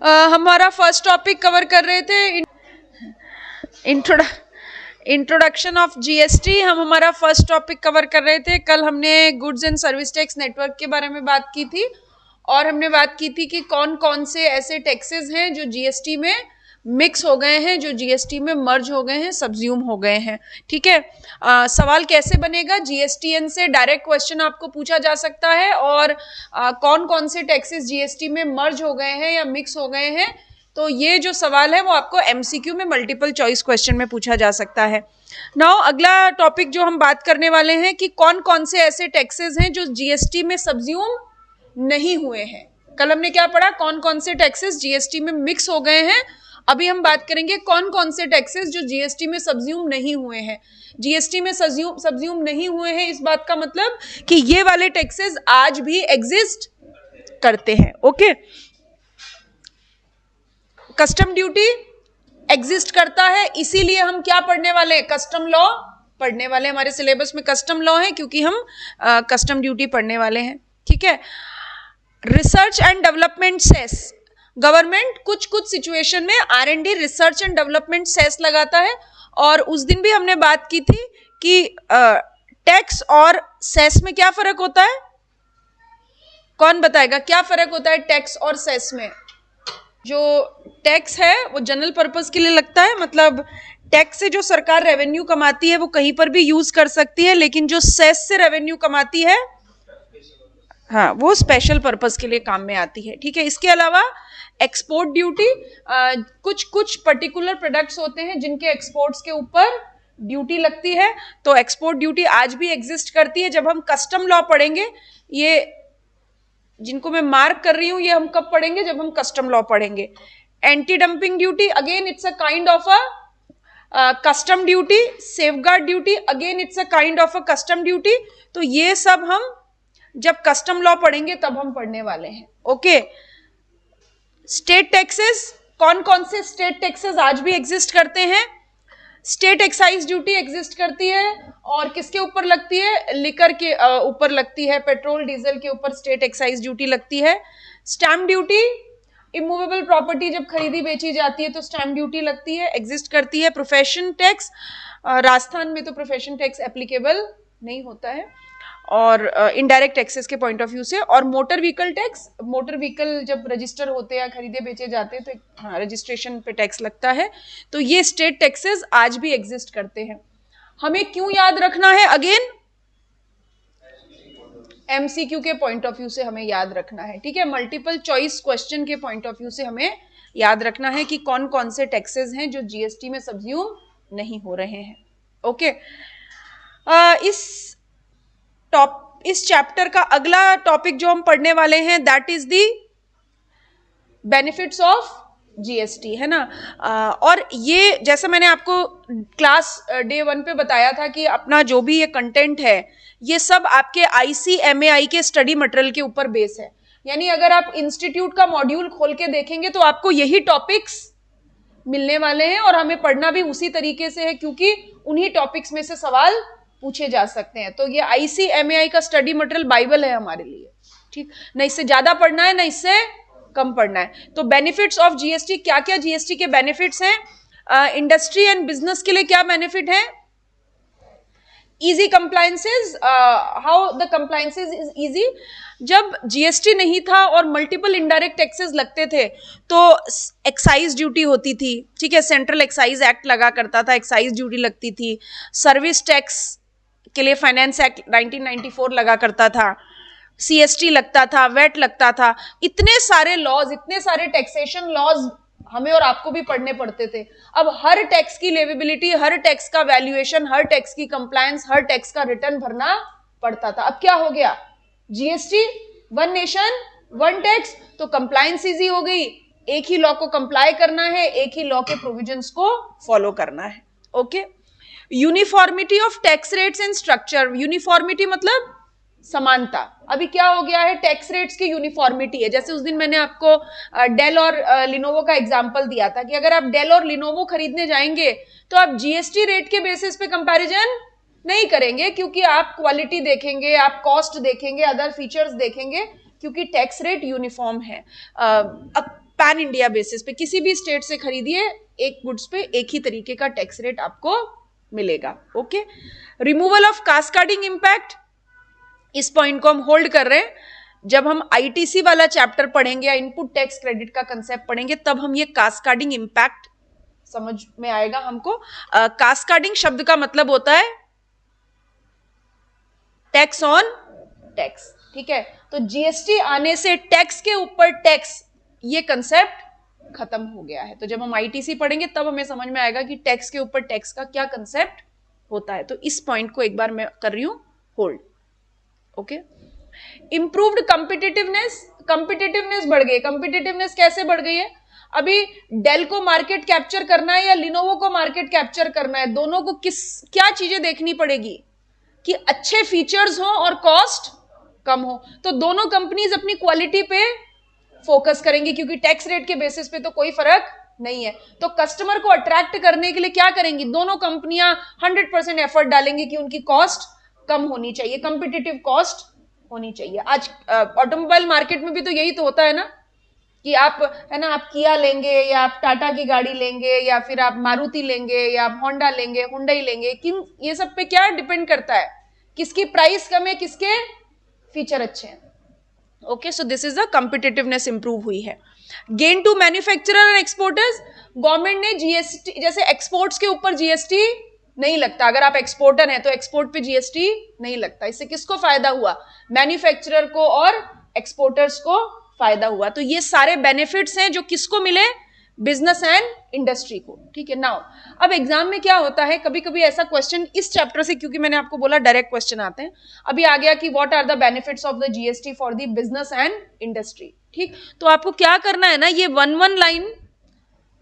हमारा first topic cover कर रहे थे इंट्रोडक्शन ऑफ जीएसटी। हम हमारा फर्स्ट टॉपिक कवर कर रहे थे। कल हमने goods and service tax network के बारे में बात की थी और हमने बात की थी कि कौन कौन से ऐसे टैक्सेस हैं जो जीएसटी में मिक्स हो गए हैं, जो जीएसटी में मर्ज हो गए हैं, सब्ज्यूम हो गए हैं। ठीक है, सवाल कैसे बनेगा? जीएसटीएन से डायरेक्ट क्वेश्चन आपको पूछा जा सकता है और कौन कौन से टैक्सेस जीएसटी में मर्ज हो गए हैं या मिक्स हो गए हैं, तो ये जो सवाल है वो आपको एमसीक्यू में मल्टीपल चॉइस क्वेश्चन में पूछा जा सकता है। नाउ अगला टॉपिक जो हम बात करने वाले हैं कि कौन कौन से ऐसे टैक्सेस हैं जो जीएसटी में सब्ज्यूम नहीं हुए हैं। कल हमने क्या पढ़ा? कौन कौन से टैक्सेस जीएसटी में मिक्स हो गए हैं। अभी हम बात करेंगे कौन कौन से टैक्सेस जो जीएसटी में सब्ज्यूम नहीं हुए हैं। जीएसटी में सब्ज्यूम नहीं हुए हैं, इस बात का मतलब कि ये वाले टैक्सेस आज भी एग्जिस्ट करते हैं। ओके, कस्टम ड्यूटी एग्जिस्ट करता है, इसीलिए हम क्या पढ़ने वाले हैं? कस्टम लॉ पढ़ने वाले। हमारे सिलेबस में कस्टम लॉ है क्योंकि हम कस्टम ड्यूटी पढ़ने वाले हैं। ठीक है, research and development cess, government कुछ कुछ सिचुएशन में R&D research and development cess लगाता है। और उस दिन भी हमने बात की थी कि टैक्स और सेस में क्या फर्क होता है? कौन बताएगा क्या फर्क होता है टैक्स और सेस में? जो टैक्स है वो जनरल पर्पस के लिए लगता है, मतलब टैक्स से जो सरकार रेवेन्यू कमाती है वो कहीं पर भी यूज कर सकती है, लेकिन जो सेस से रेवेन्यू कमाती है, हाँ, वो स्पेशल पर्पस के लिए काम में आती है। ठीक है, इसके अलावा एक्सपोर्ट ड्यूटी, कुछ कुछ पर्टिकुलर प्रोडक्ट्स होते हैं जिनके एक्सपोर्ट्स के ऊपर ड्यूटी लगती है, तो एक्सपोर्ट ड्यूटी आज भी एग्जिस्ट करती है। जब हम कस्टम लॉ पढ़ेंगे, ये जिनको मैं मार्क कर रही हूं, ये हम कब पढ़ेंगे? जब हम कस्टम लॉ पढ़ेंगे। Anti dumping duty, again it's a kind of a custom duty. Safeguard duty, again it's a kind of a custom duty. तो ये सब हम जब कस्टम लॉ पढ़ेंगे तब हम पढ़ने वाले हैं। ओके, स्टेट टैक्सेस, कौन कौन से स्टेट टैक्सेस आज भी एग्जिस्ट करते हैं? स्टेट एक्साइज ड्यूटी एग्जिस्ट करती है और किसके ऊपर लगती है? लिकर के ऊपर लगती है, पेट्रोल डीजल के ऊपर स्टेट एक्साइज ड्यूटी लगती है। स्टैम्प ड्यूटी, इमूवेबल प्रॉपर्टी जब खरीदी बेची जाती है तो स्टैम्प ड्यूटी लगती है, एग्जिस्ट करती है। प्रोफेशन टैक्स, राजस्थान में तो प्रोफेशन टैक्स एप्लीकेबल नहीं होता है और इनडायरेक्ट टैक्सेस के पॉइंट ऑफ व्यू से। और motor vehicle tax, motor vehicle जब रजिस्टर होते हैं, खरीदे बेचे जाते हैं तो हाँ, रजिस्ट्रेशन पे टैक्स लगता है। तो ये स्टेट टैक्सेस आज भी एग्जिस्ट करते हैं। हमें क्यों याद रखना है? अगेन एमसीक्यू के पॉइंट ऑफ व्यू से हमें याद रखना है। ठीक है, मल्टीपल चॉइस क्वेश्चन के पॉइंट ऑफ व्यू से हमें याद रखना है कि कौन कौन से टैक्सेस हैं जो जीएसटी में सब्ज्यूम नहीं हो रहे हैं। ओके, इस चैप्टर का अगला टॉपिक जो हम पढ़ने वाले हैं that is the benefits of GST, है ना। और ये जैसे मैंने आपको क्लास डे 1 पे बताया था कि अपना जो भी ये कंटेंट है ये सब आपके ICMAI के स्टडी मटेरियल के ऊपर बेस है। यानी अगर आप इंस्टीट्यूट का मॉड्यूल खोल के देखेंगे तो आपको यही टॉपिक्स मिलने वाले हैं और हमें पढ़ना भी उसी तरीके से है क्योंकि उन्हीं टॉपिक्स में से सवाल पूछे जा सकते हैं। तो ये ICMAI का स्टडी मटेरियल बाइबल है हमारे लिए। ठीक, ना इससे ज्यादा पढ़ना है ना इससे कम पढ़ना है। तो बेनिफिट्स ऑफ जीएसटी, क्या क्या जीएसटी के बेनिफिट्स हैं? इंडस्ट्री एंड बिजनेस के लिए क्या बेनिफिट है? Easy compliances, how the compliances is easy. जब जीएसटी नहीं था और मल्टीपल इनडायरेक्ट टैक्सेस लगते थे तो एक्साइज ड्यूटी होती थी। ठीक है, सेंट्रल एक्साइज एक्ट लगा करता था, एक्साइज ड्यूटी लगती थी। सर्विस टैक्स के लिए फाइनेंस एक्ट 1994 लगा करता था, CST लगता था, वेट लगता था। इतने सारे लॉज, इतने सारे टैक्सेशन लॉज हमें और आपको भी पढ़ने पड़ते थे। अब हर टैक्स की लेवेबिलिटी, हर टैक्स का वैल्यूएशन, हर टैक्स की कंप्लायंस, हर टैक्स का रिटर्न भरना पड़ता था। अब क्या हो गया? GST, one nation one tax, तो कंप्लायंस इजी हो गई। एक ही लॉ को कंप्लाई करना है, एक ही लॉ के प्रोविजंस को फॉलो करना है। Okay, uniformity of tax rates and structure. Uniformity मतलब समानता। अभी क्या हो गया है? टैक्स रेट्स की यूनिफॉर्मिटी है। जैसे उस दिन मैंने आपको डेल और लिनोवो का एग्जांपल दिया था कि अगर आप डेल और लिनोवो खरीदने जाएंगे तो आप जीएसटी रेट के बेसिस पे कंपैरिजन नहीं करेंगे क्योंकि आप क्वालिटी देखेंगे, आप कॉस्ट देखेंगे, अदर फीचर्स देखेंगे क्योंकि टैक्स रेट यूनिफॉर्म है। पैन इंडिया बेसिस पे किसी भी स्टेट से खरीदिए, एक गुड्स पे एक ही तरीके का टैक्स रेट आपको मिलेगा। Okay, removal of cascading impact, इस पॉइंट को हम होल्ड कर रहे हैं। जब हम आईटीसी वाला चैप्टर पढ़ेंगे या इनपुट टैक्स क्रेडिट का कंसेप्ट पढ़ेंगे तब हम ये कास्केडिंग इंपैक्ट समझ में आएगा हमको। कास्केडिंग शब्द का मतलब होता है टैक्स ऑन टैक्स, ठीक है। तो जीएसटी आने से टैक्स के ऊपर टैक्स, ये कंसेप्ट खत्म हो गया है। तो जब हम आईटीसी पढ़ेंगे तब हमें समझ में आएगा कि टैक्स के ऊपर टैक्स का क्या कंसेप्ट होता है। तो इस पॉइंट को एक बार मैं कर रही हूं होल्ड। ओके, इंप्रूव्ड कंपिटिटिवनेस, कंपिटिटिवनेस बढ़ गई। कंपिटिटिवनेस कैसे बढ़ गई है? अभी डेल को मार्केट कैप्चर करना है या लिनोवो को मार्केट कैप्चर करना है, दोनों को क्या चीजें देखनी पड़ेगी कि अच्छे फीचर्स हो और कॉस्ट कम हो। तो दोनों कंपनीज अपनी क्वालिटी पे फोकस करेंगी क्योंकि टैक्स रेट के बेसिस पे तो कोई फर्क नहीं है। तो कस्टमर को अट्रैक्ट करने के लिए क्या करेंगी? दोनों कंपनियां 100% एफर्ट डालेंगी कि उनकी कॉस्ट कम होनी चाहिए, कंपिटिटिव कॉस्ट होनी चाहिए। आज ऑटोमोबाइल मार्केट में भी तो यही तो होता है ना कि आप, है ना, आप किया लेंगे या आप टाटा की गाड़ी लेंगे या फिर आप मारुति लेंगे या आप होंडा लेंगे, हुंडई लेंगे। किन ये सब पे क्या डिपेंड करता है? किसकी प्राइस कम है, किसके फीचर अच्छे हैं। Okay, so this is the competitiveness improve हुई है। Gain to manufacturer and exporters, government ने जीएसटी, जैसे एक्सपोर्ट्स के ऊपर जीएसटी नहीं लगता, अगर आप एक्सपोर्टर हैं तो एक्सपोर्ट पे जीएसटी नहीं लगता। इससे किसको फायदा हुआ? मैन्युफैक्चरर को और एक्सपोर्टर्स को फायदा हुआ। तो ये सारे बेनिफिट्स हैं जो किसको मिले? बिजनेस एंड इंडस्ट्री को, ठीक है। नाउ अब एग्जाम में क्या होता है, कभी कभी ऐसा क्वेश्चन इस चैप्टर से, क्योंकि मैंने आपको बोला डायरेक्ट क्वेश्चन आते हैं, अभी आ गया कि what are the benefits of the GST for the business and industry, ठीक। तो आपको क्या करना है ना, ये वन लाइन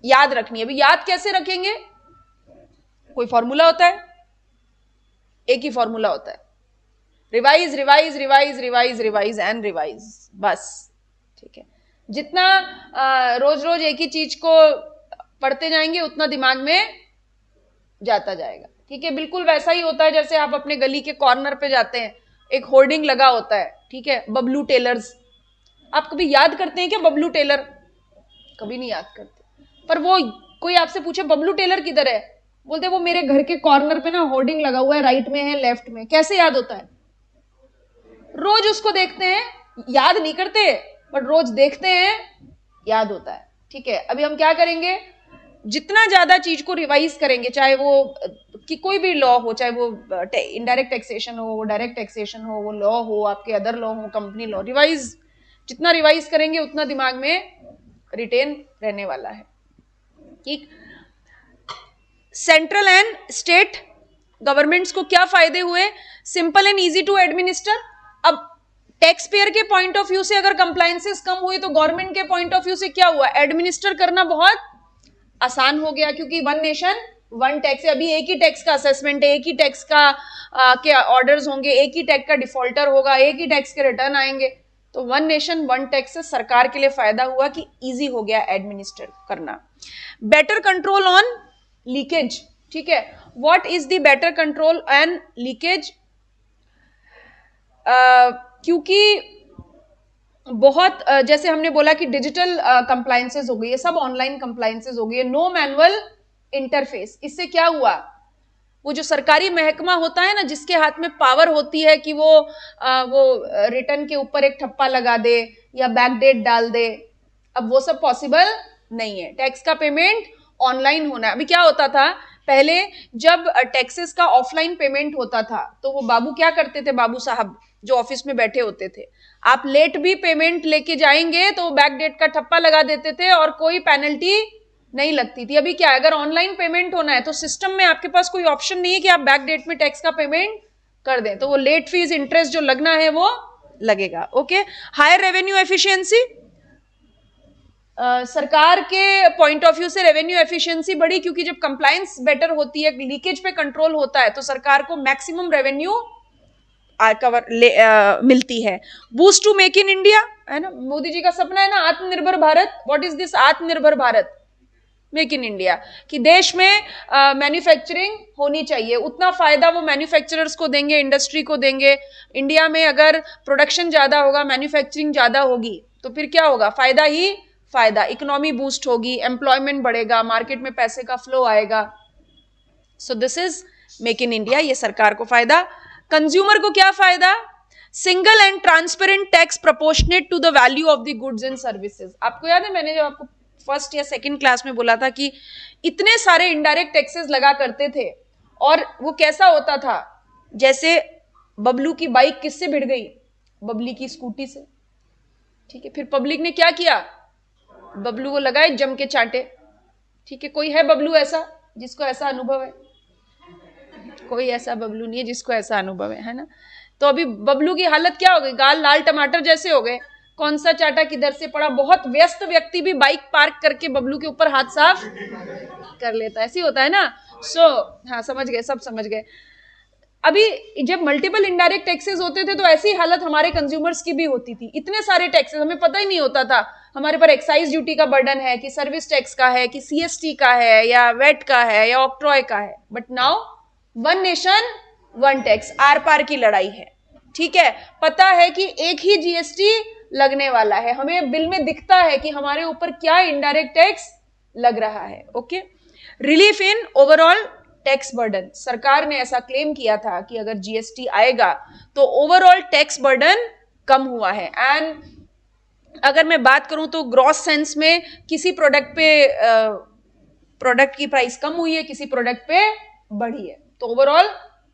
याद रखनी है। अभी याद कैसे रखेंगे? कोई फॉर्मूला होता है? एक ही फॉर्मूला होता है, revise revise revise revise revise and revise, बस, ठीक है। जितना रोज रोज एक ही चीज को पढ़ते जाएंगे उतना दिमाग में जाता जाएगा, ठीक है। बिल्कुल वैसा ही होता है जैसे आप अपने गली के कॉर्नर पे जाते हैं, एक होर्डिंग लगा होता है, ठीक है, बबलू टेलर्स। आप कभी याद करते हैं क्या बबलू टेलर? कभी नहीं याद करते। पर वो कोई आपसे पूछे बबलू टेलर किधर है, बोलते वो मेरे घर के कॉर्नर पे ना होर्डिंग लगा हुआ है, राइट में है, लेफ्ट में। कैसे याद होता है? रोज उसको देखते हैं, याद नहीं करते, बट रोज देखते हैं, याद होता है, ठीक है। अभी हम क्या करेंगे, जितना ज्यादा चीज को रिवाइज करेंगे, चाहे वो कि कोई भी लॉ हो, चाहे वो इनडायरेक्ट टैक्सेशन हो, वो डायरेक्ट टैक्सेशन हो, वो लॉ हो, आपके अदर लॉ हो, कंपनी लॉ, रिवाइज, जितना रिवाइज करेंगे उतना दिमाग में रिटेन रहने वाला है, ठीक। सेंट्रल एंड स्टेट गवर्नमेंट्स को क्या फायदे हुए? Simple and easy to administer. अब टैक्स पेयर के पॉइंट ऑफ व्यू से अगर कंप्लायंसेस कम हुई तो गवर्नमेंट के पॉइंट ऑफ व्यू से क्या हुआ? एडमिनिस्टर करना बहुत आसान हो गया, क्योंकि वन नेशन वन टैक्स है। अभी एक ही टैक्स का असेसमेंट है, एक ही टैक्स का के ऑर्डर्स होंगे, एक ही टैक्स का डिफॉल्टर होगा, एक ही टैक्स के रिटर्न आएंगे। तो वन नेशन वन टैक्स से सरकार के लिए फायदा हुआ कि इजी हो गया एडमिनिस्टर करना। बेटर कंट्रोल ऑन लीकेज, ठीक है। What is the better control and leakage? क्योंकि बहुत जैसे हमने बोला कि डिजिटल कंप्लायंसेस हो गई है, सब ऑनलाइन कंप्लायंसेस हो गई है, नो मैनुअल इंटरफेस। इससे क्या हुआ, वो जो सरकारी महकमा होता है ना, जिसके हाथ में पावर होती है कि वो रिटर्न के ऊपर एक ठप्पा लगा दे या बैक डेट डाल दे, अब वो सब पॉसिबल नहीं है। टैक्स का पेमेंट ऑनलाइन होना है। अभी क्या होता था, पहले जब टैक्सेस का ऑफलाइन पेमेंट होता था तो वो बाबू क्या करते थे, बाबू साहब जो ऑफिस में बैठे होते थे, आप लेट भी पेमेंट लेके जाएंगे तो बैक डेट का ठप्पा लगा देते थे और कोई पेनल्टी नहीं लगती थी। अभी क्या है, अगर ऑनलाइन पेमेंट होना है तो सिस्टम में आपके पास कोई ऑप्शन नहीं है कि आप बैक डेट में टैक्स का पेमेंट कर दें, तो वो लेट फीस इंटरेस्ट जो लगना है वो लगेगा। ओके, हायर रेवेन्यू एफिशिएंसी, सरकार के पॉइंट ऑफ व्यू से रेवेन्यू एफिशिएंसी बढ़ी, क्योंकि जब कंप्लायंस बेटर होती है, लीकेज पे कंट्रोल होता है, तो सरकार को मैक्सिमम रेवेन्यू मिलती है। Boost to make in India, है ना, मोदी जी का सपना है ना आत्मनिर्भर भारत। व्हाट इज दिस आत्मनिर्भर भारत? मेक इन इंडिया, कि देश में मैन्युफैक्चरिंग होनी चाहिए, उतना फायदा वो मैन्युफैक्चरर्स को देंगे, इंडस्ट्री को देंगे। इंडिया में अगर प्रोडक्शन ज्यादा होगा, मैन्युफैक्चरिंग ज्यादा होगी, तो फिर क्या होगा, फायदा ही फायदा, इकोनॉमी बूस्ट होगी, एम्प्लॉयमेंट बढ़ेगा, मार्केट में पैसे का फ्लो आएगा। So this is make in India, ये सरकार को फायदा। कंज्यूमर को क्या फायदा? Single and transparent tax proportionate to the value of the goods and services. आपको याद है मैंने जब आपको फर्स्ट या सेकंड क्लास में बोला था कि इतने सारे इनडायरेक्ट टैक्सेस लगा करते थे, और वो कैसा होता था, जैसे बबलू की बाइक किससे भिड़ गई? बबली की स्कूटी से। ठीक है, फिर पब्लिक ने क्या किया? बबलू को लगाए जम के चांटे। ठीक है, कोई है बबलू ऐसा जिसको ऐसा अनुभव है? कोई ऐसा बबलू नहीं है जिसको ऐसा अनुभव है ना? तो अभी बबलू की हालत क्या हो गई? गाल लाल टमाटर जैसे हो गए। कौन सा चाटा किधर से पड़ा? बहुत व्यस्त व्यक्ति भी बाइक पार्क करके बबलू के ऊपर हाथ साफ कर लेता है, ऐसे होता है ना? हाँ, समझ गए, सब समझ गए। अभी जब मल्टीपल इनडायरेक्ट टैक्सेस होते थे तो ऐसी हालत हमारे कंज्यूमर्स की भी होती थी। इतने सारे टैक्सेस, हमें पता ही नहीं होता था हमारे पर एक्साइज ड्यूटी का बर्डन है कि सर्विस टैक्स का है कि सीएसटी का है या वेट का है या ऑक्ट्रॉय का है। But now one nation one tax, आर पार की लड़ाई है। ठीक है, पता है कि एक ही जीएसटी लगने वाला है, हमें बिल में दिखता है कि हमारे ऊपर क्या इनडायरेक्ट टैक्स लग रहा है। Okay, relief in overall tax burden, सरकार ने ऐसा क्लेम किया था कि अगर जीएसटी आएगा तो ओवरऑल टैक्स बर्डन कम हुआ है। एंड अगर मैं बात करूं तो ग्रॉस सेंस में किसी प्रोडक्ट पे प्रोडक्ट की प्राइस कम हुई है, किसी प्रोडक्ट पे बढ़ी है, तो ओवरऑल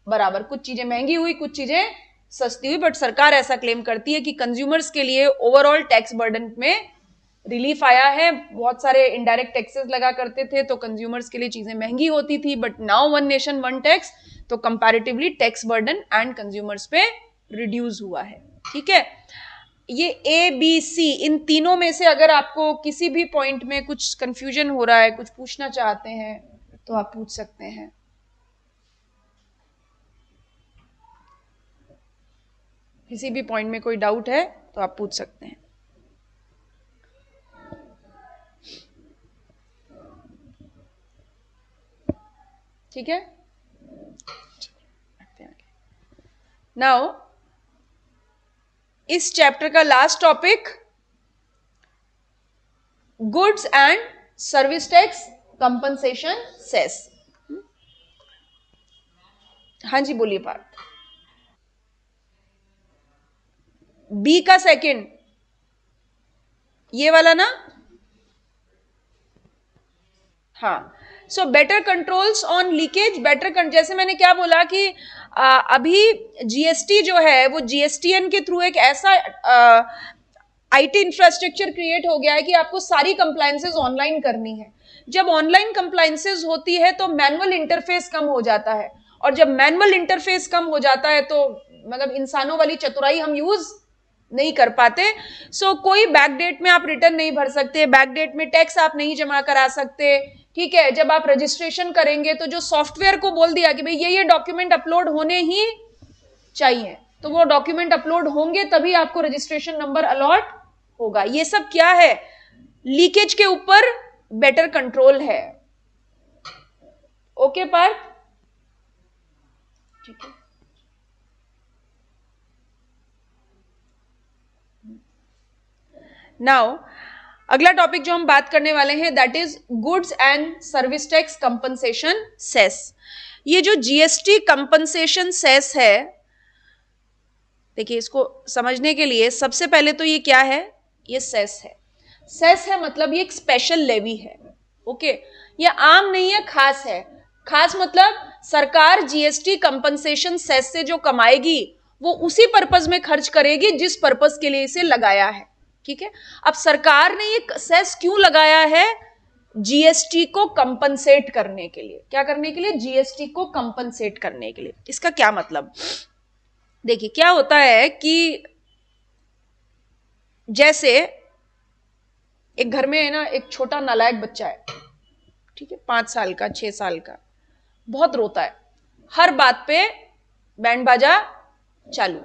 बराबर, कुछ चीजें महंगी हुई, कुछ चीजें सस्ती हुई। बट सरकार ऐसा क्लेम करती है कि कंज्यूमर्स के लिए ओवरऑल टैक्स बर्डन में रिलीफ आया है। बहुत सारे इनडायरेक्ट टैक्सेस लगा करते थे तो कंज्यूमर्स के लिए चीजें महंगी होती थी, but now one nation one tax, तो comparatively tax burden and consumers पे रिड्यूस हुआ है। ठीक है, ये ए बी सी, इन तीनों में से अगर आपको किसी भी पॉइंट में कुछ कंफ्यूजन हो रहा है, कुछ पूछना चाहते हैं तो आप पूछ सकते हैं। किसी भी पॉइंट में कोई डाउट है तो आप पूछ सकते हैं। ठीक है, नाउ इस चैप्टर का last topic goods and service tax compensation cess. हाँ जी, बोलिए पार्थ। बी का सेकंड, ये वाला ना? हाँ, so better controls on leakage, जैसे मैंने क्या बोला कि अभी जीएसटी जो है वो जीएसटीएन के थ्रू एक ऐसा आईटी इंफ्रास्ट्रक्चर क्रिएट हो गया है कि आपको सारी कंप्लायंसेस ऑनलाइन करनी है। जब ऑनलाइन कंप्लायंसेस होती है तो मैनुअल इंटरफेस कम हो जाता है, और जब मैनुअल इंटरफेस कम हो जाता है तो मतलब इंसानों वाली चतुराई हम यूज नहीं कर पाते। सो कोई बैकडेट में आप रिटर्न नहीं भर सकते, बैकडेट में टैक्स आप नहीं जमा करा सकते। ठीक है, जब आप रजिस्ट्रेशन करेंगे तो जो सॉफ्टवेयर को बोल दिया कि भाई ये डॉक्यूमेंट अपलोड होने ही चाहिए, तो वो डॉक्यूमेंट अपलोड होंगे तभी आपको रजिस्ट्रेशन नंबर अलॉट होगा। ये सब क्या है? लीकेज के ऊपर बेटर कंट्रोल है। ओके पार्थ? ठीक है, नाउ अगला टॉपिक जो हम बात करने वाले हैं that is goods and service tax compensation cess. ये जो जीएसटी कंपनसेशन सेस है, देखिए इसको समझने के लिए सबसे पहले तो ये क्या है? ये सेस है। सेस है मतलब ये एक स्पेशल लेवी है। ओके, ये आम नहीं है, खास है। खास मतलब सरकार जीएसटी कंपनसेशन सेस से जो कमाएगी वो उसी पर्पस में खर्च करेगी जिस पर्पस के लिए इसे लगाया है। ठीक है, अब सरकार ने ये सेस क्यों लगाया है? जीएसटी को कंपनसेट करने के लिए। क्या करने के लिए? जीएसटी को कंपनसेट करने के लिए। इसका क्या मतलब? देखिए क्या होता है कि जैसे एक घर में है ना, एक छोटा नालायक बच्चा है, ठीक है, 5 साल का, 6 साल का, बहुत रोता है, हर बात पे बैंड बाजा चालू।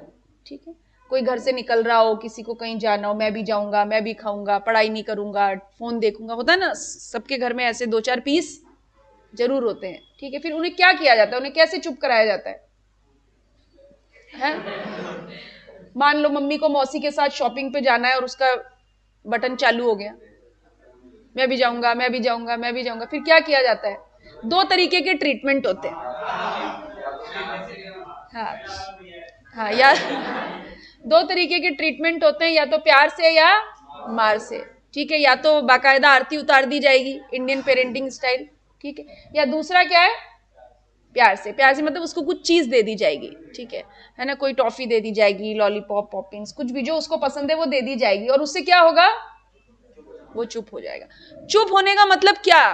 ठीक है, कोई घर से निकल रहा हो, किसी को कहीं जाना हो, मैं भी जाऊंगा, मैं भी खाऊंगा, पढ़ाई नहीं करूंगा, फोन देखूंगा, होता है ना, सबके घर में ऐसे 2-4 पीस जरूर होते हैं। ठीक है, फिर उन्हें क्या किया जाता है? उन्हें कैसे चुप कराया जाता है? मान लो मम्मी को मौसी के साथ शॉपिंग पे जाना है और उसका बटन चालू हो गया, मैं भी जाऊंगा, मैं भी जाऊंगा, मैं भी जाऊंगा। फिर क्या किया जाता है? 2 तरीके के ट्रीटमेंट होते हैं। हाँ हाँ, या 2 तरीके के ट्रीटमेंट होते हैं, या तो प्यार से या मार से, ठीक है। या तो बाकायदा आरती उतार दी जाएगी इंडियन पेरेंटिंग स्टाइल, ठीक है। या दूसरा क्या है? प्यार से। प्यार से मतलब उसको कुछ चीज दे दी जाएगी, ठीक है ना। कोई टॉफी दे दी जाएगी, लॉलीपॉप, पॉपिंग्स, कुछ भी जो उसको पसंद है वो दे दी जाएगी, और उससे क्या होगा? वो चुप हो जाएगा। चुप होने का मतलब क्या?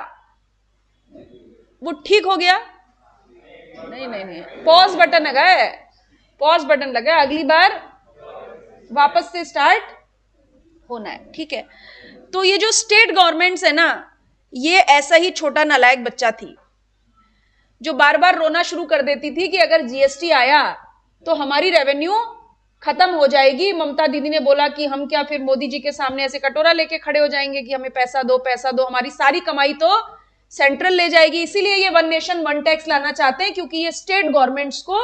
वो ठीक हो गया? नहीं नहीं नहीं, पॉज बटन लगा है, पॉज बटन लगा है, अगली बार वापस से स्टार्ट होना है, ठीक है। तो ये जो स्टेट गवर्नमेंट्स है ना, ये ऐसा ही छोटा नालायक बच्चा थी जो बार बार रोना शुरू कर देती थी कि अगर जीएसटी आया तो हमारी रेवेन्यू खत्म हो जाएगी। ममता दीदी ने बोला कि हम क्या फिर मोदी जी के सामने ऐसे कटोरा लेके खड़े हो जाएंगे कि हमें पैसा दो, पैसा दो, हमारी सारी कमाई तो सेंट्रल ले जाएगी। इसीलिए ये 1 नेशन 1 टैक्स लाना चाहते हैं, क्योंकि ये स्टेट गवर्नमेंट्स को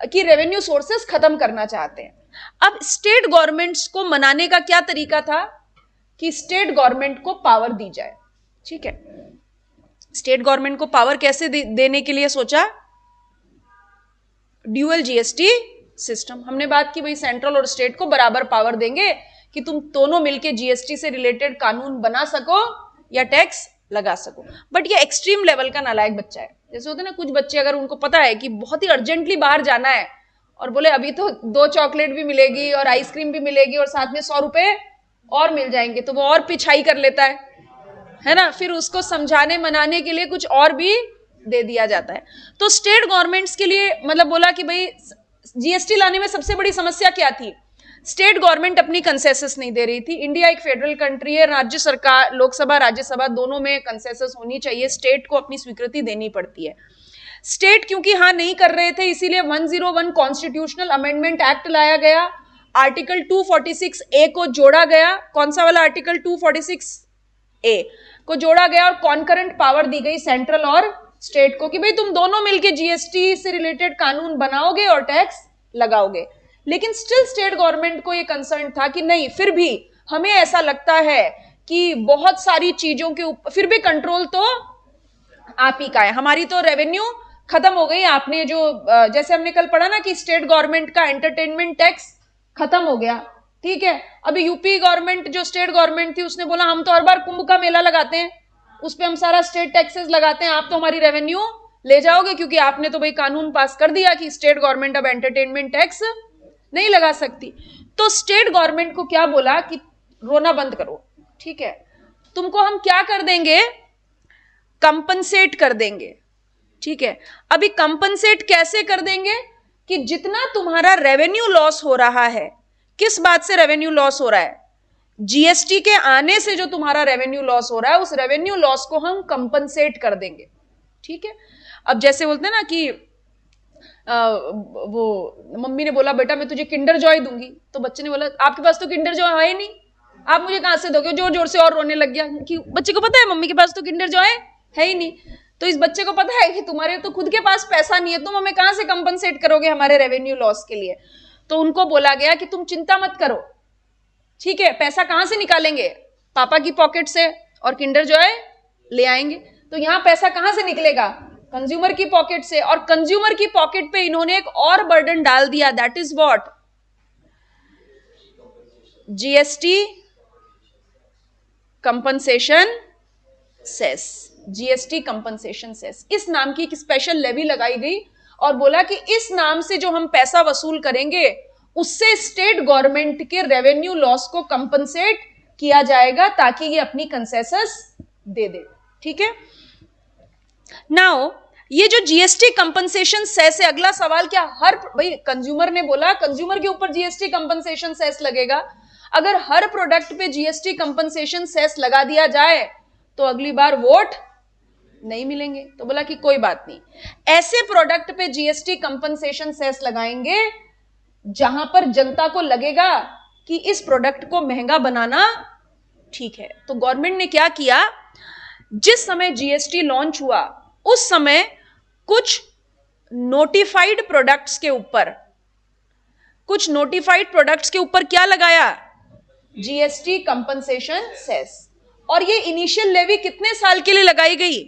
की रेवेन्यू सोर्सेस खत्म करना चाहते हैं। अब स्टेट गवर्नमेंट्स को मनाने का क्या तरीका था कि स्टेट गवर्नमेंट को पावर दी जाए, ठीक है। स्टेट गवर्नमेंट को पावर कैसे देने के लिए सोचा? Dual GST system. हमने बात की भाई सेंट्रल और स्टेट को बराबर पावर देंगे कि तुम दोनों मिलके जीएसटी से रिलेटेड कानून बना सको या टैक्स लगा सको। बट ये एक्सट्रीम लेवल का नालायक बच्चा है। जैसे होते हैं ना कुछ बच्चे, अगर उनको पता है कि बहुत ही अर्जेंटली बाहर जाना है और बोले अभी तो 2 चॉकलेट भी मिलेगी और आइसक्रीम भी मिलेगी और साथ में 100 रुपए और मिल जाएंगे, तो वो और पिछाई कर लेता है ना। फिर उसको समझाने मनाने के लिए कुछ और भी दे दिया जाता है। तो स्टेट गवर्नमेंट्स के लिए मतलब बोला कि भाई जीएसटी लाने में सबसे बड़ी समस्या क्या थी? स्टेट गवर्नमेंट अपनी कंसेसेस नहीं दे रही थी। इंडिया एक फेडरल कंट्री है, राज्य सरकार, लोकसभा राज्यसभा दोनों में कंसेसेस होनी चाहिए, स्टेट को अपनी स्वीकृति देनी पड़ती है। स्टेट क्योंकि हाँ नहीं कर रहे थे, इसीलिए 101 कॉन्स्टिट्यूशनल अमेंडमेंट एक्ट लाया गया। आर्टिकल 246A को जोड़ा गया। कौन सा वाला आर्टिकल? 246A को जोड़ा गया और कॉन्करेंट पावर दी गई सेंट्रल और स्टेट को कि भाई तुम दोनों मिलके जीएसटी से रिलेटेड कानून बनाओगे और टैक्स लगाओगे। लेकिन स्टिल स्टेट गवर्नमेंट को यह कंसर्न था कि नहीं, फिर भी हमें ऐसा लगता है कि बहुत सारी चीजों के ऊपर फिर भी कंट्रोल तो आप ही का है, हमारी तो रेवेन्यू खत्म हो गई। आपने जो जैसे हमने कल पढ़ा ना कि स्टेट गवर्नमेंट का एंटरटेनमेंट टैक्स खत्म हो गया, ठीक है। अभी यूपी गवर्नमेंट जो स्टेट गवर्नमेंट थी उसने बोला हम तो हर बार कुंभ का मेला लगाते हैं, उस पर हम सारा स्टेट टैक्सेस लगाते हैं, आप तो हमारी रेवेन्यू ले जाओगे क्योंकि आपने तो भाई कानून पास कर दिया कि स्टेट गवर्नमेंट अब एंटरटेनमेंट टैक्स नहीं लगा सकती। तो स्टेट गवर्नमेंट को क्या बोला कि रोना बंद करो, ठीक है, तुमको हम क्या कर देंगे? कंपनसेट कर देंगे, ठीक है। अभी कंपनसेट कैसे कर देंगे? कि जितना तुम्हारा रेवेन्यू लॉस हो रहा है, किस बात से रेवेन्यू लॉस हो रहा है? जीएसटी के आने से जो तुम्हारा रेवेन्यू लॉस हो रहा है, उस रेवेन्यू लॉस को हम कंपनसेट कर देंगे, ठीक है। अब जैसे बोलते हैं ना कि वो मम्मी ने बोला बेटा मैं तुझे किंडर जॉय दूंगी, तो बच्चे ने बोला आपके पास तो किंडर जॉय है ही नहीं, आप मुझे कहां से दोगे? जोर जोर से और रोने लग गया कि बच्चे को पता है मम्मी के पास तो किंडर जॉय है ही नहीं। तो इस बच्चे को पता है कि तुम्हारे तो खुद के पास पैसा नहीं है, तुम हमें कहां से कंपनसेट करोगे हमारे रेवेन्यू लॉस के लिए? तो उनको बोला गया कि तुम चिंता मत करो, ठीक है, पैसा कहां से निकालेंगे? पापा की पॉकेट से, और किंडर जॉय ले आएंगे। तो यहां पैसा कहां से निकलेगा? कंज्यूमर की पॉकेट से। और कंज्यूमर की पॉकेट पे इन्होंने एक और बर्डन डाल दिया, that is what? GST compensation cess. GST compensation cess इस नाम की एक स्पेशल लेवी लगाई गई और बोला कि इस नाम से जो हम पैसा वसूल करेंगे उससे स्टेट गवर्नमेंट के रेवेन्यू लॉस को कंपनसेट किया जाएगा ताकि ये अपनी कंसेसेस दे दे, ठीक है। नाउ ये जो जीएसटी कंपनसेशन सेस है, अगला सवाल क्या? हर भाई कंज्यूमर ने बोला कंज्यूमर के ऊपर जीएसटी कंपनसेशन सेस लगेगा। अगर हर प्रोडक्ट पे जीएसटी कंपनसेशन सेस लगा दिया जाए तो अगली बार वोट नहीं मिलेंगे। तो बोला कि कोई बात नहीं, ऐसे प्रोडक्ट पे जीएसटी कंपनसेशन सेस लगाएंगे जहां पर जनता को लगेगा कि इस प्रोडक्ट को महंगा बनाना ठीक है। तो गवर्नमेंट ने क्या किया, जिस समय जीएसटी लॉन्च हुआ उस समय कुछ नोटिफाइड प्रोडक्ट्स के ऊपर क्या लगाया? GST compensation cess. और ये इनिशियल लेवी कितने साल के लिए लगाई गई?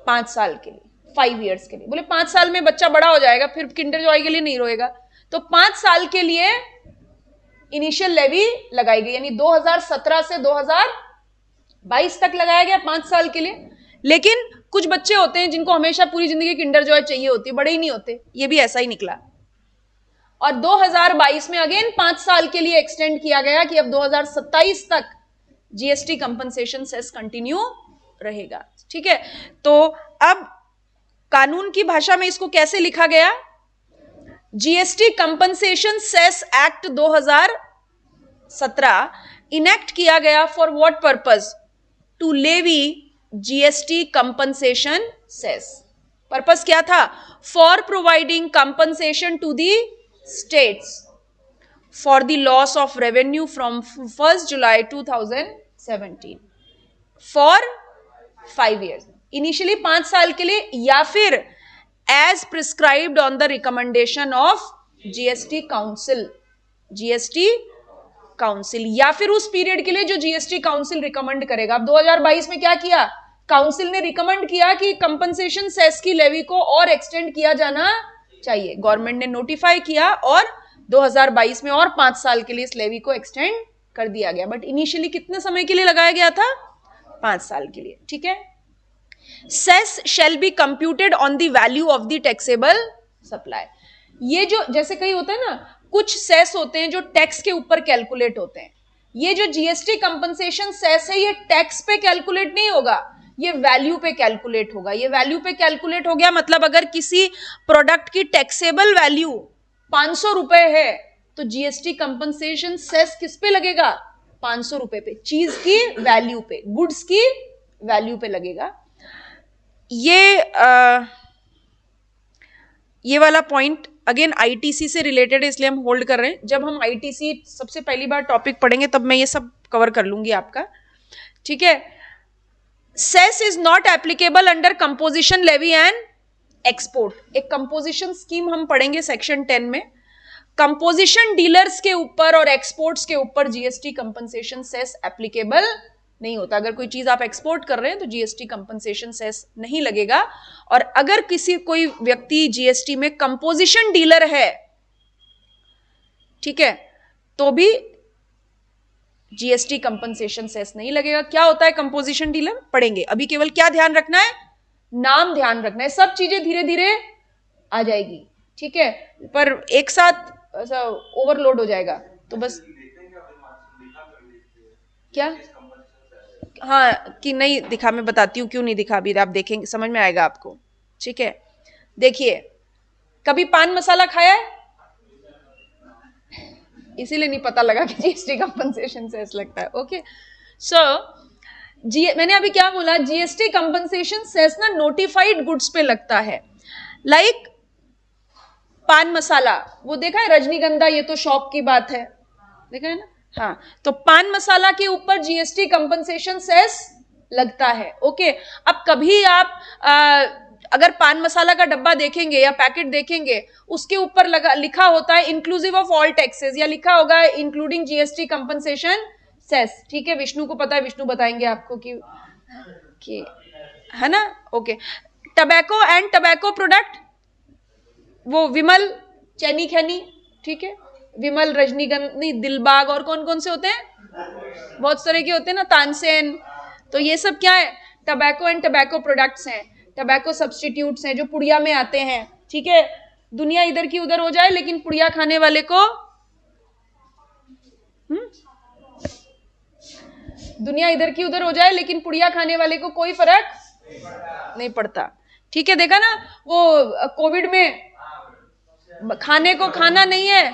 5 साल के लिए, 5 इयर्स के लिए। बोले 5 साल में बच्चा बड़ा हो जाएगा, फिर किंडर जॉय के लिए नहीं रोएगा। तो 5 साल के लिए इनिशियल लेवी लगाई गई, यानी 2017 से 2022 तक लगाया गया 5 साल के लिए। लेकिन कुछ बच्चे होते हैं जिनको हमेशा पूरी जिंदगी किंडर जॉय चाहिए होती है, बड़े ही नहीं होते, ये भी ऐसा ही निकला। और 2022 में अगेन 5 साल के लिए एक्सटेंड किया गया कि अब 2027 तक जीएसटी कंपनसेशन सेस कंटिन्यू रहेगा। ठीक है, तो अब कानून की भाषा में इसको कैसे लिखा गया? GST compensation cess act 2017 enact किया गया for what purpose? To levy GST compensation cess. Purpose क्या था? For providing compensation to the states for the loss of revenue from 1st July 2017 for 5 years, initially 5 साल के लिए, या फिर as prescribed on the recommendation of GST Council, GST Council, या फिर उस पीरियड के लिए जो GST Council रिकमेंड करेगा। अब 2022 में क्या किया? काउंसिल ने रिकमेंड किया कि कंपनसेशन सेस की लेवी को और एक्सटेंड किया जाना चाहिए। गवर्नमेंट ने नोटिफाई किया और 2022 में और 5 साल के लिए इस लेवी को एक्सटेंड कर दिया गया। बट इनिशियली कितने समय के लिए लगाया गया था? 5 साल के लिए। ठीक है। Cess shall be computed on the value of the taxable supply. ये जो जैसे कहीं होता है ना, कुछ सेस होते हैं जो टैक्स के ऊपर कैलकुलेट होते हैं। ये जो जीएसटी कंपनसेशन सेस है, ये टैक्स पे कैलकुलेट नहीं होगा, ये वैल्यू पे कैलकुलेट होगा। ये वैल्यू पे कैलकुलेट हो गया मतलब अगर किसी प्रोडक्ट की टैक्सेबल वैल्यू 500 रुपए है तो जीएसटी कंपनसेशन सेस किस पे लगेगा? 500 रुपए पे, चीज की वैल्यू पे, गुड्स की वैल्यू पे लगेगा। ये वाला पॉइंट अगेन आईटीसी से रिलेटेड है, इसलिए हम होल्ड कर रहे हैं। जब हम आईटीसी सबसे पहली बार टॉपिक पढ़ेंगे तब मैं ये सब कवर कर लूंगी आपका। ठीक है। Cess is not applicable under composition levy and export. एक कंपोजिशन स्कीम हम पढ़ेंगे सेक्शन 10 में। कंपोजिशन डीलर्स के ऊपर और एक्सपोर्ट्स के ऊपर जीएसटी कंपनसेशन सेस एप्लीकेबल नहीं होता। अगर कोई चीज आप एक्सपोर्ट कर रहे हैं तो जीएसटी कंपनसेशन सेस नहीं लगेगा। और अगर कोई व्यक्ति जीएसटी में कंपोजिशन डीलर है, ठीक है, तो भी जीएसटी कंपनसेशन सेस नहीं लगेगा। क्या होता है कंपोजिशन डीलर? पढ़ेंगे। अभी केवल क्या ध्यान रखना है? नाम ध्यान रखना है। सब चीजें धीरे धीरे आ जाएगी। ठीक है, पर एक साथ ऐसा ओवरलोड हो जाएगा तो बस क्या, हाँ कि नहीं दिखा, मैं बताती हूँ क्यों नहीं दिखा, अभी आप देखेंगे समझ में आएगा आपको। ठीक है, देखिए, कभी पान मसाला खाया है? इसीलिए नहीं पता लगा कि जीएसटी कंपनसेशन सेस लगता है। ओके, सो मैंने अभी क्या बोला? जीएसटी कंपनसेशन सेस ना नोटिफाइड गुड्स पे लगता है। लाइक पान मसाला, वो देखा है रजनीगंधा, ये तो शॉप की बात है, देखा है ना? हाँ, तो पान मसाला के ऊपर जीएसटी कंपनसेशन सेस लगता है। ओके, अब कभी आप अगर पान मसाला का डब्बा देखेंगे या पैकेट देखेंगे, उसके ऊपर लिखा होता है इंक्लूसिव ऑफ ऑल टैक्सेस, या लिखा होगा इंक्लूडिंग जीएसटी कंपनसेशन सेस। ठीक है, विष्णु को पता है, विष्णु बताएंगे आपको कि है ना। Okay, tobacco and tobacco product, वो विमल, चैनी खैनी, ठीक है, विमल, रजनीगंधी, दिलबाग, और कौन कौन से होते हैं? बहुत तरह के होते हैं ना, तानसेन। तो ये सब क्या है? टबैको एंड टबैको प्रोडक्ट्स हैं, टबैको सब्सटीट्यूट्स हैं जो पुड़िया में आते हैं। ठीक है, दुनिया इधर की उधर हो जाए लेकिन पुड़िया खाने वाले को दुनिया इधर की उधर हो जाए लेकिन पुड़िया खाने वाले को कोई फर्क नहीं पड़ता। ठीक है, देखा ना वो कोविड में खाने को खाना नहीं है,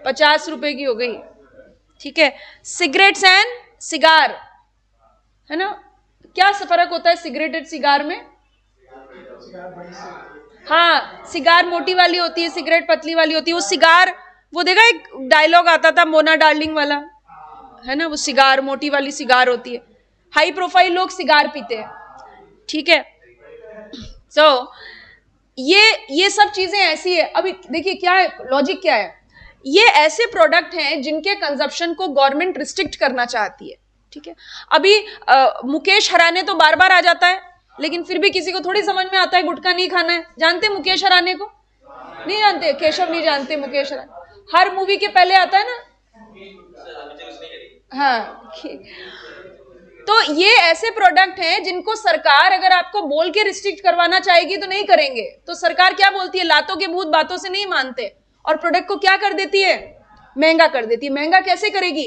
50 रुपए की हो गई। ठीक है, सिगरेट्स एंड सिगार, है ना? क्या फर्क होता है सिगरेट और सिगार में? हाँ, सिगार मोटी वाली होती है, सिगरेट पतली वाली होती है। वो सिगार, वो देखा एक डायलॉग आता था मोना डार्लिंग वाला, है ना? वो सिगार, मोटी वाली सिगार होती है। हाई प्रोफाइल लोग सिगार पीते हैं। ठीक है, so, ये सब चीजें ऐसी है। अभी देखिए क्या है लॉजिक, क्या है? ये ऐसे प्रोडक्ट हैं जिनके कंजप्शन को गवर्नमेंट रिस्ट्रिक्ट करना चाहती है, ठीक है। अभी मुकेश हराने तो बार बार आ जाता है, लेकिन फिर भी किसी को थोड़ी समझ में आता है गुटखा नहीं खाना है। जानते मुकेश हराने को? नहीं जानते? केशव नहीं जानते मुकेश हराने? हर मूवी के पहले आता है ना। हाँ, तो ये ऐसे प्रोडक्ट हैं जिनको सरकार अगर आपको बोल के रिस्ट्रिक्ट करवाना चाहेगी तो नहीं करेंगे। तो सरकार क्या बोलती है, लातों के भूत बातों से नहीं मानते, और प्रोडक्ट को क्या कर देती है, महंगा कर देती है। महंगा कैसे करेगी?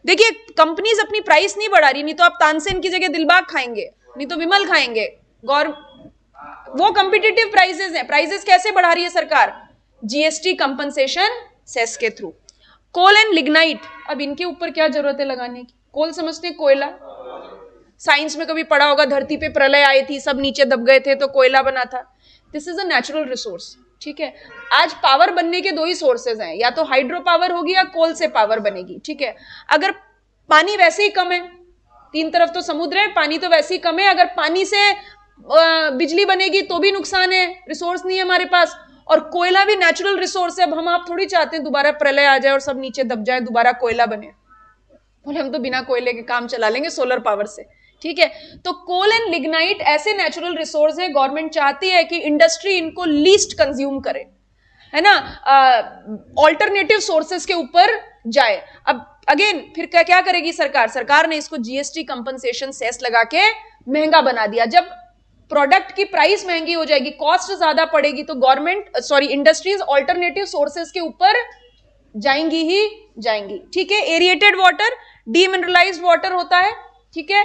देखिए, कंपनीज अपनी प्राइस नहीं बढ़ा रही, नहीं तो आप तानसेन की जगह दिलबाग खाएंगे, नहीं तो विमल खाएंगे। वो कॉम्पिटिटिव प्राइसेस हैं। प्राइसेस कैसे बढ़ा रही है सरकार? जीएसटी कंपनसेशन सेस के थ्रू। कोल एंड लिग्नाइट, अब इनके ऊपर क्या जरूरत है लगाने की? कोल समझते हैं कोयला, साइंस में कभी पढ़ा होगा, धरती पे प्रलय आई थी, सब नीचे दब गए थे तो कोयला बना था। This is a natural resource, ठीक है। आज पावर बनने के दो ही सोर्सेज हैं, या तो हाइड्रो पावर होगी या कोल से पावर बनेगी, ठीक है। अगर पानी वैसे ही कम है, तीन तरफ तो समुद्र है, पानी तो वैसे ही कम है, अगर पानी से बिजली बनेगी तो भी नुकसान है, रिसोर्स नहीं है हमारे पास। और कोयला भी नेचुरल रिसोर्स है। अब हम आप थोड़ी चाहते हैं दोबारा प्रलय आ जाए और सब नीचे दब जाए, दोबारा कोयला बने। बोले हम तो बिना कोयले के काम चला लेंगे सोलर पावर से, ठीक है। तो कोल एंड लिग्नाइट ऐसे नेचुरल रिसोर्स है, गवर्नमेंट चाहती है कि इंडस्ट्री इनको लीस्ट कंज्यूम करे, है ना, ऑल्टरनेटिव सोर्सेस के ऊपर जाए। अब अगेन फिर क्या करेगी सरकार? सरकार ने इसको जीएसटी कंपनसेशन सेस लगा के महंगा बना दिया। जब प्रोडक्ट की प्राइस महंगी हो जाएगी, कॉस्ट ज्यादा पड़ेगी, तो इंडस्ट्रीज ऑल्टरनेटिव सोर्सेस के ऊपर जाएंगी ही जाएंगी, ठीक है। एरिएटेड वाटर, डीमिनरलाइज्ड वाटर होता है, ठीक है।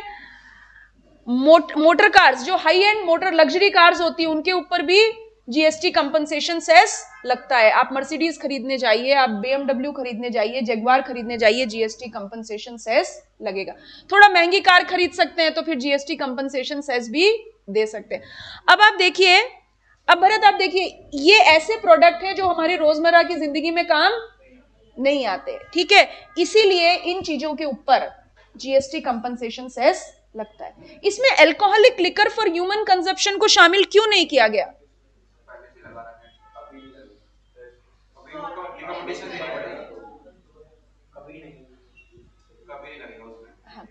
मोटर कार्स, जो high and motor luxury cars होती है, उनके ऊपर भी जीएसटी कंपनसेशन सेस लगता है। आप मर्सिडीज खरीदने जाइए, आप बीएमडब्ल्यू खरीदने जाइए, जगुआर खरीदने जाइए, जीएसटी कंपनसेशन सेस लगेगा। थोड़ा महंगी कार खरीद सकते हैं तो फिर जीएसटी कंपनसेशन सेस भी दे सकते हैं। अब आप देखिए, अब भरत आप देखिए, ये ऐसे प्रोडक्ट हैं जो हमारे रोजमर्रा की जिंदगी में काम नहीं आते, ठीक है। इसीलिए इन चीजों के ऊपर जीएसटी कंपनसेशन सेस लगता है। इसमें alcoholic liquor for human consumption को शामिल क्यों नहीं किया गया?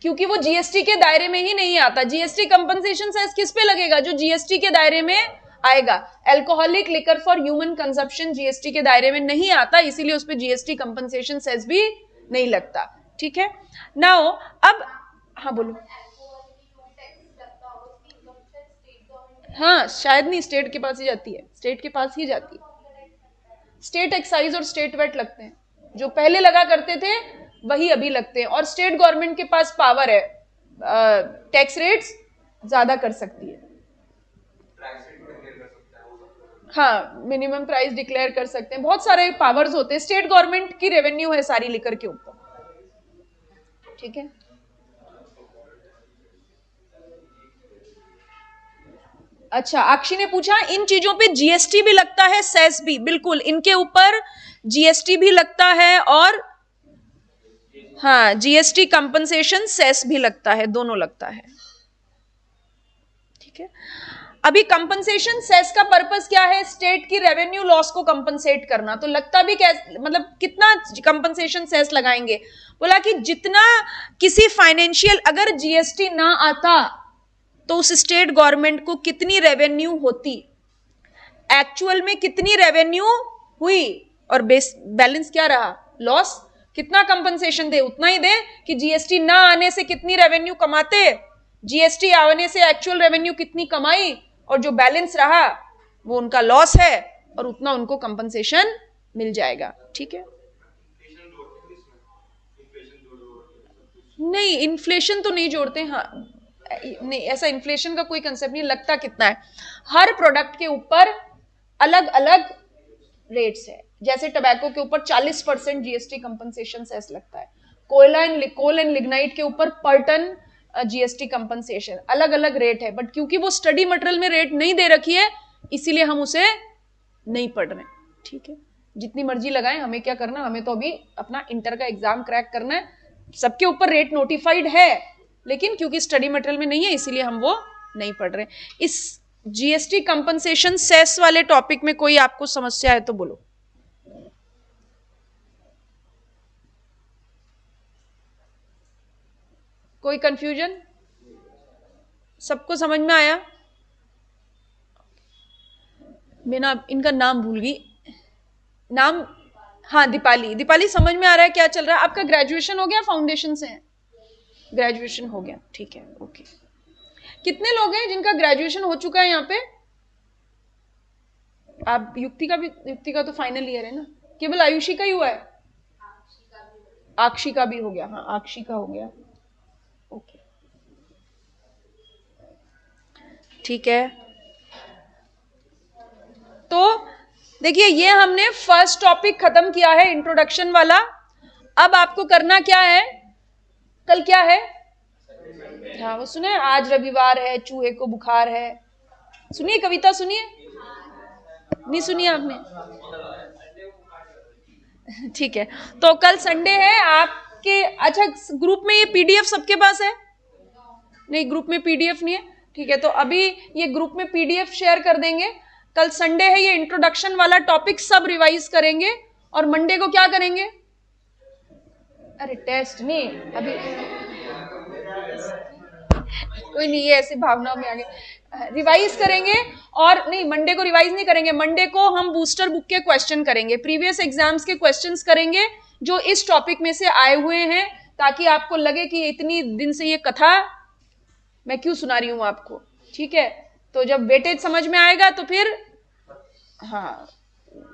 क्योंकि वो जीएसटी के दायरे में ही नहीं आता। जीएसटी कंपनसेशन सेस किस पे लगेगा? जो जीएसटी के दायरे में आएगा। Alcoholic liquor for human consumption GST के दायरे में नहीं आता, इसीलिए उस पे जीएसटी कंपनसेशन सेस भी नहीं लगता, ठीक है। नाउ अब हाँ बोलो। हाँ, शायद नहीं, स्टेट के पास ही जाती है, स्टेट के पास ही जाती है। स्टेट एक्साइज और स्टेट वेट लगते हैं, जो पहले लगा करते थे वही अभी लगते हैं। और स्टेट गवर्नमेंट के पास पावर है, टैक्स रेट्स ज्यादा कर सकती है। हाँ, मिनिमम प्राइस डिक्लेयर कर सकते हैं, बहुत सारे पावर्स होते हैं। स्टेट गवर्नमेंट की रेवेन्यू है सारी लिकर के ऊपर, ठीक है। अच्छा, अक्षी ने पूछा इन चीजों पे जीएसटी भी लगता है, सेस भी? बिल्कुल, इनके ऊपर जीएसटी भी लगता है और हाँ, जीएसटी कंपनसेशन सेस भी लगता है, दोनों लगता है, ठीक है। अभी कंपनसेशन सेस का पर्पस क्या है? स्टेट की रेवेन्यू लॉस को कंपनसेट करना। तो लगता भी कैसे, मतलब कितना कंपनसेशन सेस लगाएंगे? बोला कि जितना किसी फाइनेंशियल, अगर जीएसटी ना आता तो उस स्टेट गवर्नमेंट को कितनी रेवेन्यू होती, एक्चुअल में कितनी रेवेन्यू हुई, और बैलेंस क्या रहा, लॉस। कितना कंपनसेशन दे? उतना ही दे कि जीएसटी ना आने से कितनी रेवेन्यू कमाते, जीएसटी आने से एक्चुअल रेवेन्यू कितनी कमाई, और जो बैलेंस रहा वो उनका लॉस है, और उतना उनको कंपनसेशन मिल जाएगा, ठीक है। नहीं, इन्फ्लेशन तो नहीं जोड़ते, हाँ नहीं, ऐसा इन्फ्लेशन का कोई कंसेप्ट नहीं। लगता कितना है? हर प्रोडक्ट के ऊपर अलग अलग रेट्स है। जैसे टबैको के ऊपर 40% जीएसटी कंपनसेशन सेस लगता है, कोल एंड लिग्नाइट के ऊपर पर टन जीएसटी कंपनसेशन, अलग अलग रेट है। बट क्योंकि वो स्टडी मटेरियल में रेट नहीं दे रखी है, इसीलिए हम उसे नहीं पढ़ रहे, ठीक है। जितनी मर्जी लगाएं, हमें क्या करना, हमें तो अभी अपना इंटर का एग्जाम क्रैक करना है। सबके ऊपर रेट नोटिफाइड है, लेकिन क्योंकि स्टडी मटेरियल में नहीं है, इसीलिए हम वो नहीं पढ़ रहे। इस जीएसटी कंपनसेशन सेस वाले टॉपिक में कोई आपको समस्या है तो बोलो। कोई कंफ्यूजन? सबको समझ में आया? मैं ना इनका नाम भूल गई, नाम, हाँ दीपाली। दीपाली समझ में आ रहा है क्या चल रहा है? आपका ग्रेजुएशन हो गया, फाउंडेशन से है? ग्रेजुएशन हो गया, ठीक है, ओके। कितने लोग हैं जिनका ग्रेजुएशन हो चुका है यहाँ पे? आप युक्ति का तो फाइनल ईयर है ना? केवल आयुषी का ही हुआ है? आक्षी का भी हो गया, हाँ आक्षी का हो गया, ओके ठीक है। तो देखिए ये हमने फर्स्ट टॉपिक खत्म किया है, इंट्रोडक्शन वाला। अब आपको करना क्या है, कल क्या है? हाँ वो सुने, आज रविवार है, चूहे को बुखार है। सुनिए कविता, सुनिए, नहीं सुनिए आपने? ठीक है, तो कल संडे है आपके। अच्छा ग्रुप में ये पीडीएफ सबके पास है? नहीं ग्रुप में पीडीएफ नहीं है, ठीक है, तो अभी ये ग्रुप में पीडीएफ शेयर कर देंगे। कल संडे है, ये इंट्रोडक्शन वाला टॉपिक सब रिवाइज करेंगे और मंडे को क्या करेंगे? अरे टेस्ट नहीं अभी, कोई नहीं, ये ऐसे भावनाओं में आगे रिवाइज करेंगे। और नहीं मंडे को रिवाइज नहीं करेंगे, मंडे को हम बूस्टर बुक के क्वेश्चन करेंगे, प्रीवियस एग्जाम्स के क्वेश्चंस करेंगे जो इस टॉपिक में से आए हुए हैं, ताकि आपको लगे कि इतनी दिन से ये कथा मैं क्यों सुना रही हूं आपको, ठीक है। तो जब वेटेज समझ में आएगा तो फिर हाँ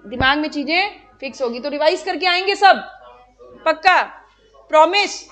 दिमाग में चीजें फिक्स होगी। तो रिवाइज करके आएंगे सब, पक्का? प्रॉमिस?